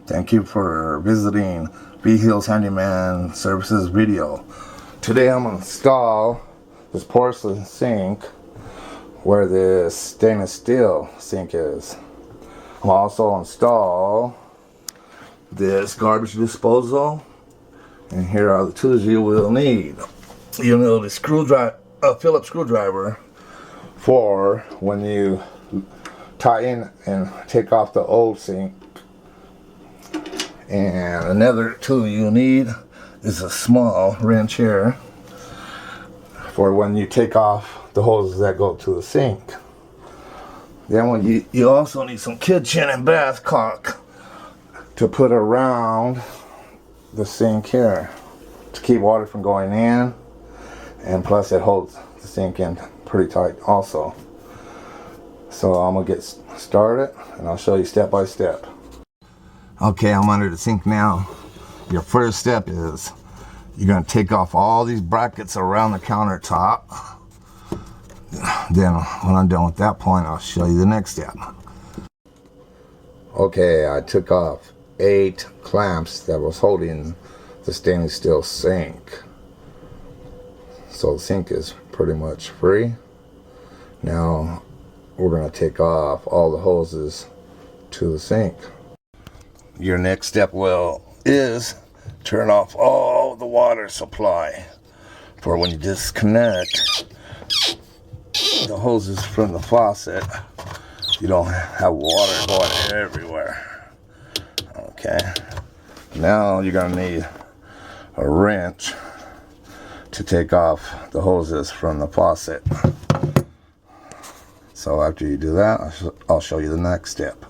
Thank you for visiting Vigil's Handyman Services video. Today I'm going to install this porcelain sink where this stainless steel sink is. I'll also install this garbage disposal, and here are the tools you will need. You'll need a screwdriver, a Phillips screwdriver for when you tie in and take off the old sink. And another tool you need is a small wrench here for when you take off the hoses that go to the sink. Then when you also need some kitchen and bath caulk to put around the sink here to keep water from going in, and plus it holds the sink in pretty tight also. So I'm gonna get started and I'll show you step by step. Okay, I'm under the sink now. Your first step is you're going to take off all these brackets around the countertop. Then when I'm done with that point, I'll show you the next step. Okay, I took off 8 clamps that was holding the stainless steel sink. So the sink is pretty much free. Now we're going to take off all the hoses to the sink. Your next step is turn off all the water supply for when you disconnect the hoses from the faucet. You don't have water going everywhere. Okay, now you're gonna need a wrench to take off the hoses from the faucet. So after you do that, I'll show you the next step.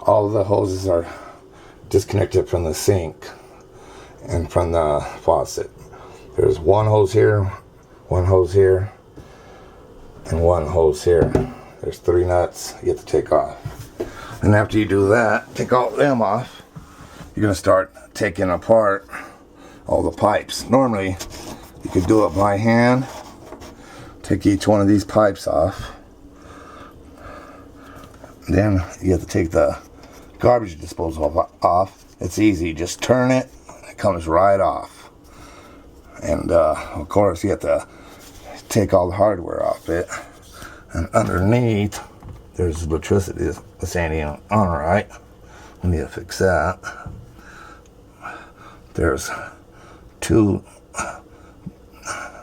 All of the hoses are disconnected from the sink and from the faucet. There's one hose here, one hose here, and one hose here. There's 3 nuts you have to take off. And after you do that, take all of them off, you're going to start taking apart all the pipes. Normally, you could do it by hand. Take each one of these pipes off. Then you have to take the garbage disposal off. It's easy, just turn it, it comes right off. And of course you have to take all the hardware off it. And underneath there's electricity that's ain't on right. We need to fix that. There's 2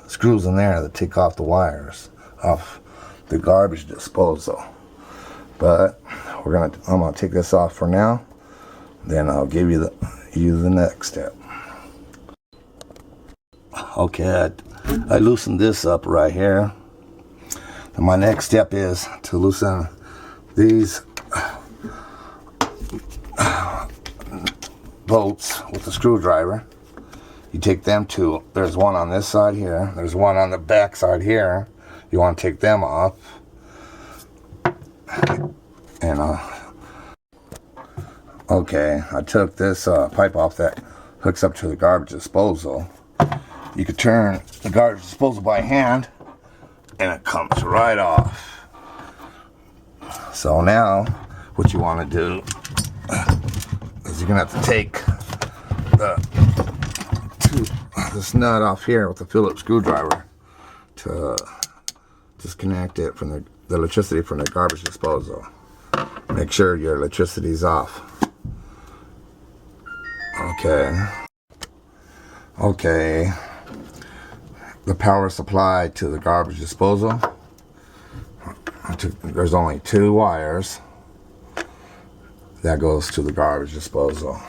screws in there that take off the wires off the garbage disposal. But I'm gonna take this off for now. Then I'll give you the next step. Okay, I loosened this up right here. And my next step is to loosen these bolts with the screwdriver. You take them to, there's one on this side here, there's one on the back side here. You want to take them off. And okay, I took this pipe off that hooks up to the garbage disposal. You could turn the garbage disposal by hand and it comes right off. So now what you want to do is you're gonna have to take this nut off here with the Phillips screwdriver to disconnect it from the electricity from the garbage disposal. Make sure your electricity's off. Okay. The power supply to the garbage disposal. There's only 2 wires that goes to the garbage disposal.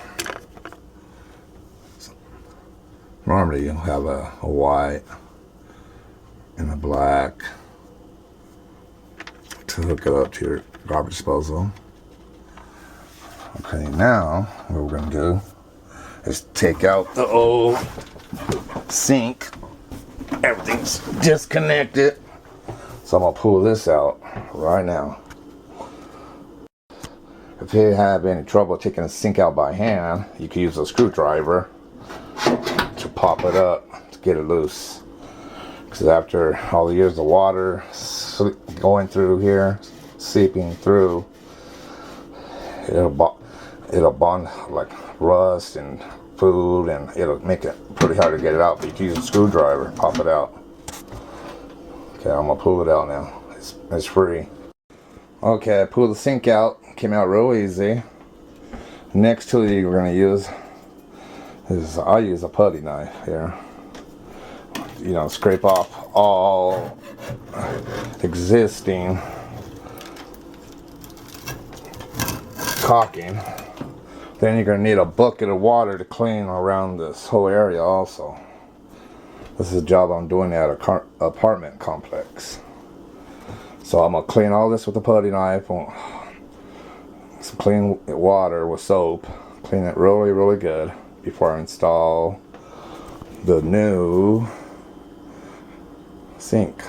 Normally you'll have a white and a black to hook it up to your garbage disposal. Okay, now what we're going to do is take out the old sink. Everything's disconnected. So I'm going to pull this out right now. If you have any trouble taking a sink out by hand, you can use a screwdriver to pop it up to get it loose. Because after all the years of water going through here, seeping through, it'll bond like rust and food, and it'll make it pretty hard to get it out, but you can use a screwdriver, pop it out. Okay, I'm gonna pull it out now. It's free. Okay, I pulled the sink out, came out real easy. Next tool you're gonna use is, I use a putty knife here. You know, scrape off all existing caulking. Then you're gonna need a bucket of water to clean around this whole area also. This is a job I'm doing at an apartment complex. So I'm gonna clean all this with a putty knife. Some clean water with soap. Clean it really, really good before I install the new sink.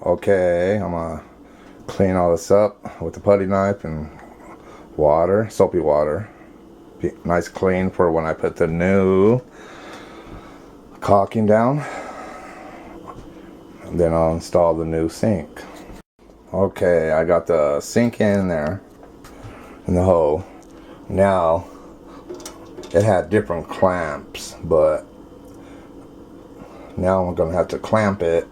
Okay, I'm gonna clean all this up with the putty knife and water, soapy water. Be nice clean for when I put the new caulking down. And then I'll install the new sink. Okay, I got the sink in there, in the hole. Now, it had different clamps, but now I'm gonna have to clamp it.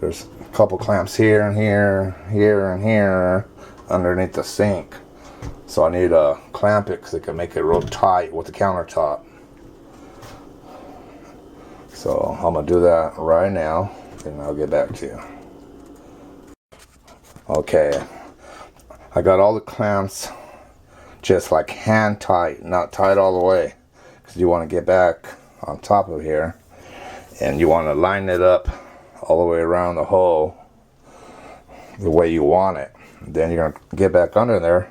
There's a couple clamps here and here, here and here, underneath the sink. So I need to clamp it because it can make it real tight with the countertop. So I'm gonna do that right now, and I'll get back to you. Okay, I got all the clamps just like hand tight, not tight all the way, because you want to get back on top of here, and you want to line it up all the way around the hole the way you want it. Then you're gonna get back under there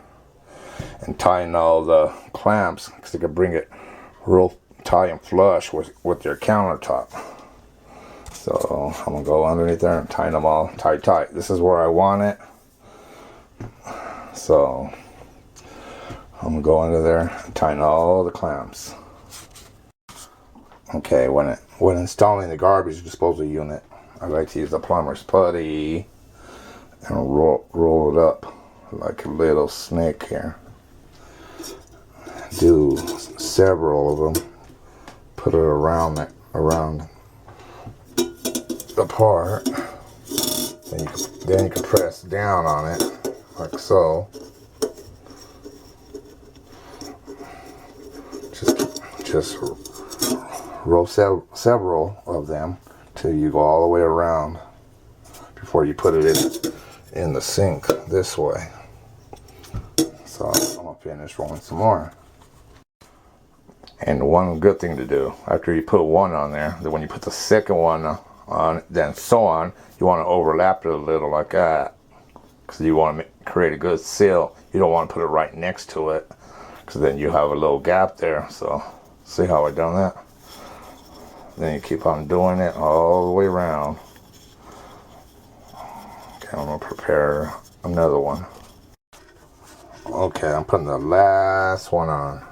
and tighten all the clamps, because you can bring it real tight and flush with your countertop. So I'm gonna go underneath there and tighten them all tight. This is where I want it. So I'm gonna go under there and tighten all the clamps. Okay, when installing the garbage disposal unit, I like to use a plumber's putty and roll it up like a little snake here. Do several of them. Put it around the part. Then you can press down on it like so. Just roll several of them till you go all the way around before you put it in the sink this way. So I'm gonna finish rolling some more. And one good thing to do after you put one on there, then when you put the second one on, then so on, you want to overlap it a little like that, because you want to create a good seal. You don't want to put it right next to it, because then you have a little gap there. So see how I done that? Then you keep on doing it all the way around. Okay, I'm gonna prepare another one. Okay, I'm putting the last one on.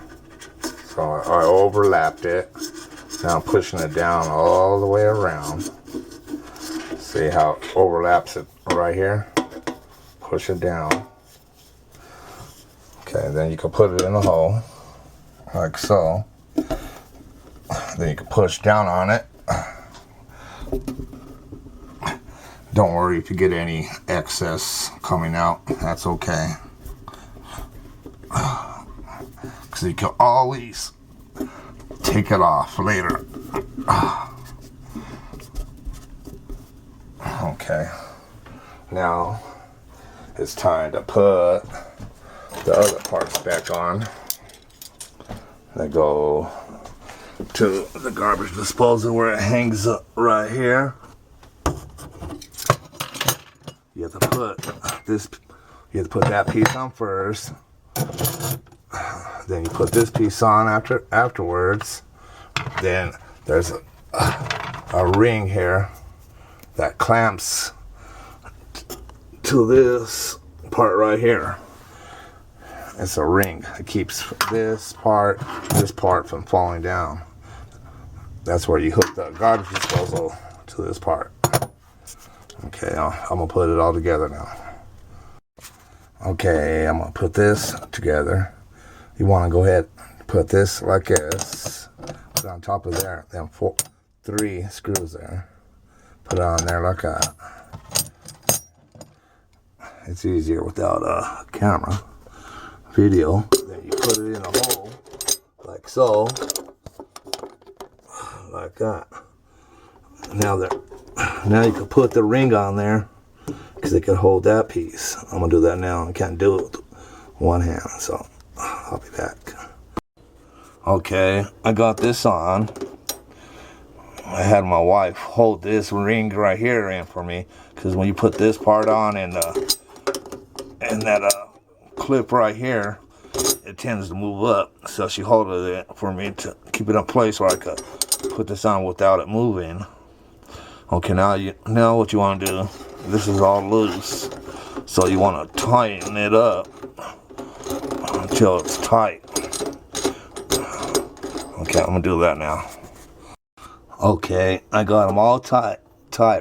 So I overlapped it. Now I'm pushing it down all the way around. See how it overlaps it right here? Push it down. Okay, then you can put it in the hole, like so. Then you can push down on it. Don't worry if you get any excess coming out, that's okay. Because you can always take it off later. Okay, now it's time to put the other parts back on. They go to the garbage disposal where it hangs up right here. You have to put this, you have to put that piece on first. Then you put this piece on afterwards. Then there's a ring here that clamps to this part right here. It's a ring. It keeps this part from falling down. That's where you hook the garbage disposal to this part. Okay, I'm gonna put it all together now. Okay, I'm gonna put this together. You want to go ahead and put this like this. Put it on top of there. Then 3 screws there. Put it on there like that. It's easier without a camera video. Then you put it in a hole like so, like that. Now you can put the ring on there because it can hold that piece. I'm gonna do that now. I can't do it with one hand, so I'll be back. Okay, I got this on. I had my wife hold this ring right here in for me, because when you put this part on and that clip right here, it tends to move up. So she held it for me to keep it in place where I could put this on without it moving. Okay, now what you want to do? This is all loose, so you want to tighten it up until it's tight. Okay, I'm gonna do that now. Okay, I got them all tight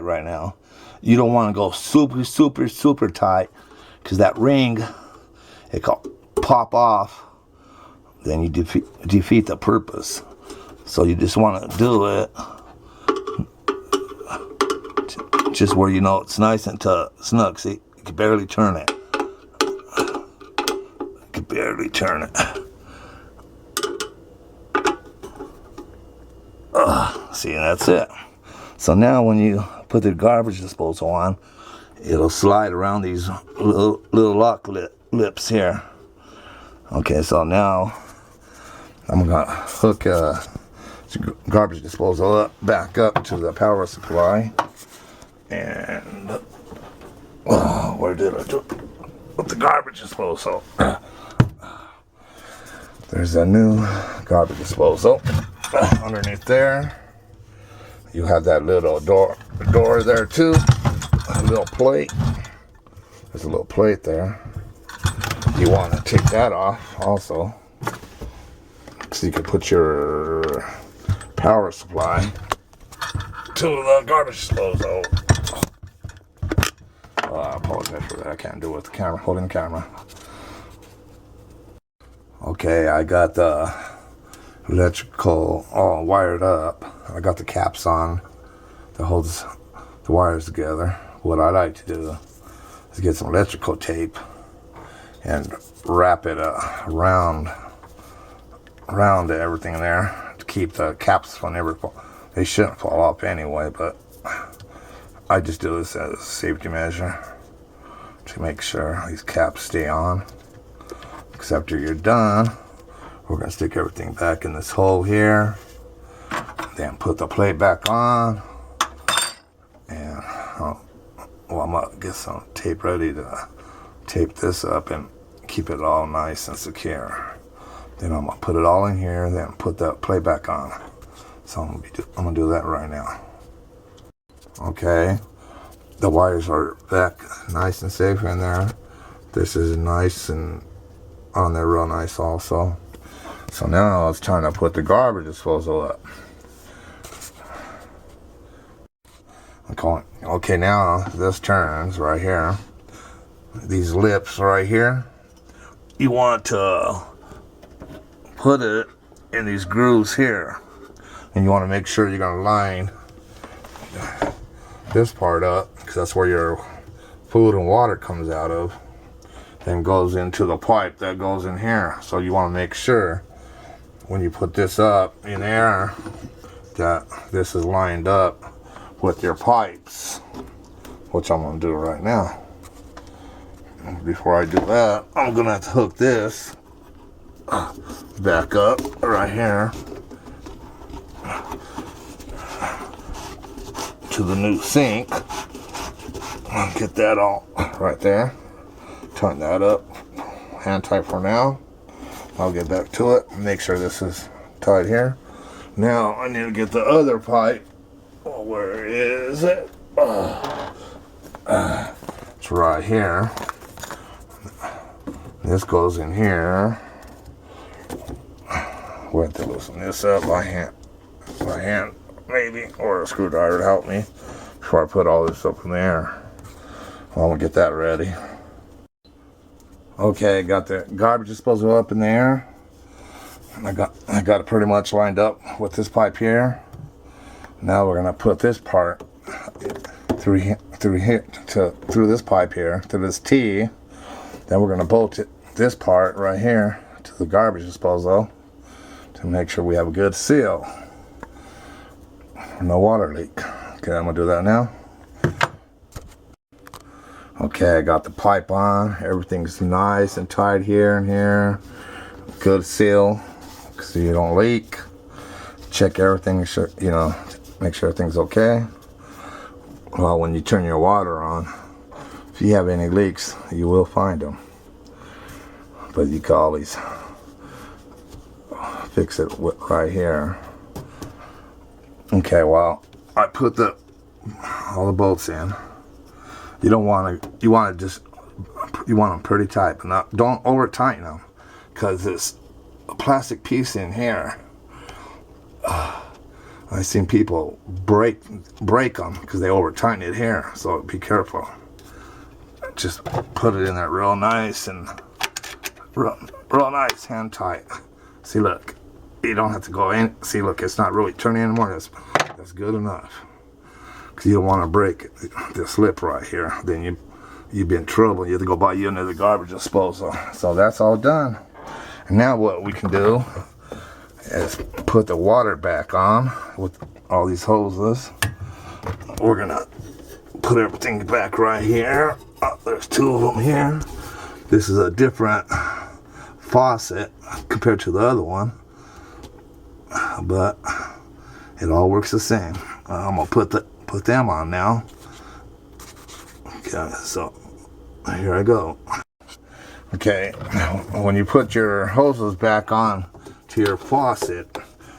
right now. You don't want to go super tight, because that ring, it can pop off. Then you defeat the purpose. So you just want to do it just where you know it's nice and snug. See, you can barely turn it. You can barely turn it. See, that's it. So now when you put the garbage disposal on, it'll slide around these little lock lips here. Okay, so now I'm gonna hook garbage disposal back up to the power supply. And where did I put the garbage disposal? There's a new garbage disposal underneath there. You have that little door there too. A little plate. There's a little plate there. You want to take that off also, so you can put your power supply to the garbage disposal. I apologize for that. I can't do it with the camera, holding the camera. Okay, I got the electrical all wired up. I got the caps on that holds the wires together. What I like to do is get some electrical tape and wrap it around everything there to keep the caps from never fall. They shouldn't fall off anyway, but I just do this as a safety measure to make sure these caps stay on. Because after you're done, we're going to stick everything back in this hole here. Then put the plate back on. And I'm going to get some tape ready to tape this up and keep it all nice and secure. Then I'm going to put it all in here, then put that plate back on. So I'm going to do that right now. Okay. The wires are back nice and safe in there. This is nice and on there real nice also. So now it's time to put the garbage disposal up. Okay, now this turns right here. These lips right here, you want to put it in these grooves here. And you want to make sure you're going to line this part up, because that's where your food and water comes out of. Then goes into the pipe that goes in here. So you want to make sure when you put this up in there that this is lined up with your pipes, which I'm going to do right now. Before I do that, I'm going to have to hook this back up right here to the new sink. I'll get that all right there. Tighten that up. Hand tight for now. I'll get back to it. Make sure this is tight here. Now I need to get the other pipe. Oh, where is it? It's right here. This goes in here. We'll have to loosen this up by hand maybe, or a screwdriver to help me before I put all this up in the air. Well, I'm gonna get that ready. Okay, got the garbage disposal up in there. And I got it pretty much lined up with this pipe here. Now we're gonna put this part through this pipe here to this T. Then we're gonna bolt this part right here to the garbage disposal to make sure we have a good seal. No water leak. Okay, I'm gonna do that now. Okay, I got the pipe on. Everything's nice and tight here and here. Good seal, so you don't leak. Check everything, make sure everything's okay. Well, when you turn your water on, if you have any leaks, you will find them. But you can always fix it right here. Okay, well, I put all the bolts in. You want them pretty tight, but don't over tighten them, because this plastic piece in here, I've seen people break them because they over tighten it here. So be careful. Just put it in there real nice and real nice, hand tight. See, look, you don't have to go in. See, look, it's not really turning anymore. That's good enough. Because you don't want to break the slip right here. Then you'd be in trouble. You have to go buy you another garbage disposal. So that's all done. And now what we can do is put the water back on with all these hoses. We're gonna put everything back right here. Oh, there's two of them here. This is a different faucet compared to the other one, but it all works the same. I'm gonna put them on now. Okay, so here I go. Okay, when you put your hoses back on to your faucet,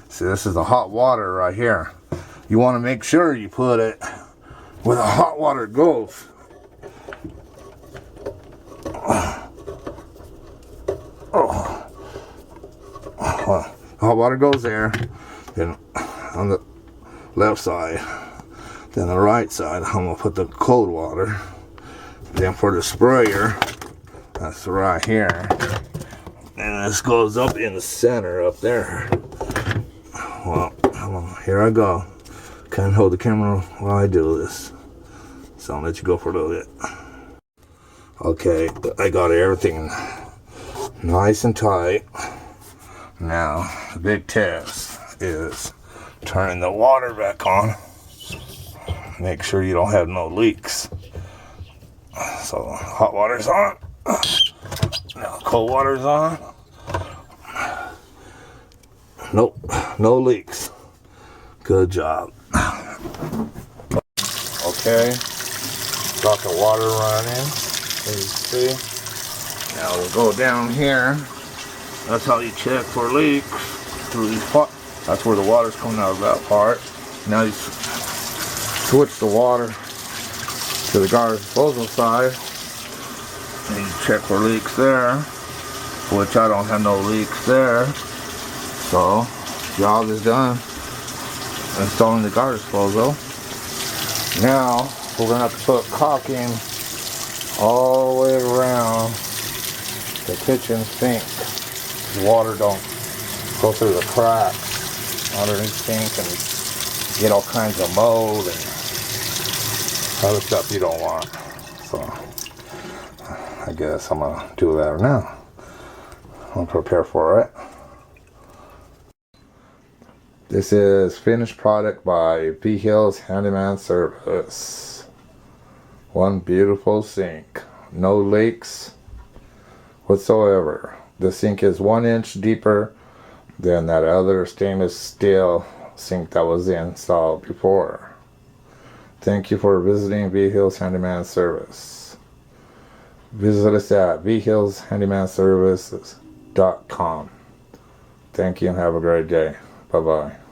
see, this is the hot water right here. You want to make sure you put it where the hot water goes. Hot water goes there, then on the left side, then the right side, I'm gonna put the cold water. Then for the sprayer, that's right here, and this goes up in the center up there. Well, here I go. Can't hold the camera while I do this, so I'll let you go for a little bit. Okay, I got everything nice and tight. Now the big test is turning the water back on. Make sure you don't have no leaks. So hot water's on. Now cold water's on. Nope, no leaks. Good job. Okay, got the water running, as you see. Now we'll go down here. That's how you check for leaks through these parts. That's where the water's coming out of that part. Now you switch the water to the garbage disposal side, and you check for leaks there, which I don't have no leaks there. So job is done installing the garbage disposal. Now we're gonna have to put caulking all the way around the kitchen sink. The water don't go through the cracks underneath the sink and get all kinds of mold and other stuff you don't want. So I guess I'm gonna do that now. I'm gonna prepare for it. This is finished product by Vigil's Handyman Service. One beautiful sink. No leaks whatsoever. The sink is 1 inch deeper than that other stainless steel sink that was installed before. Thank you for visiting Vigil's Handyman Service. Visit us at vigilshandymanservices.com. Thank you and have a great day. Bye-bye.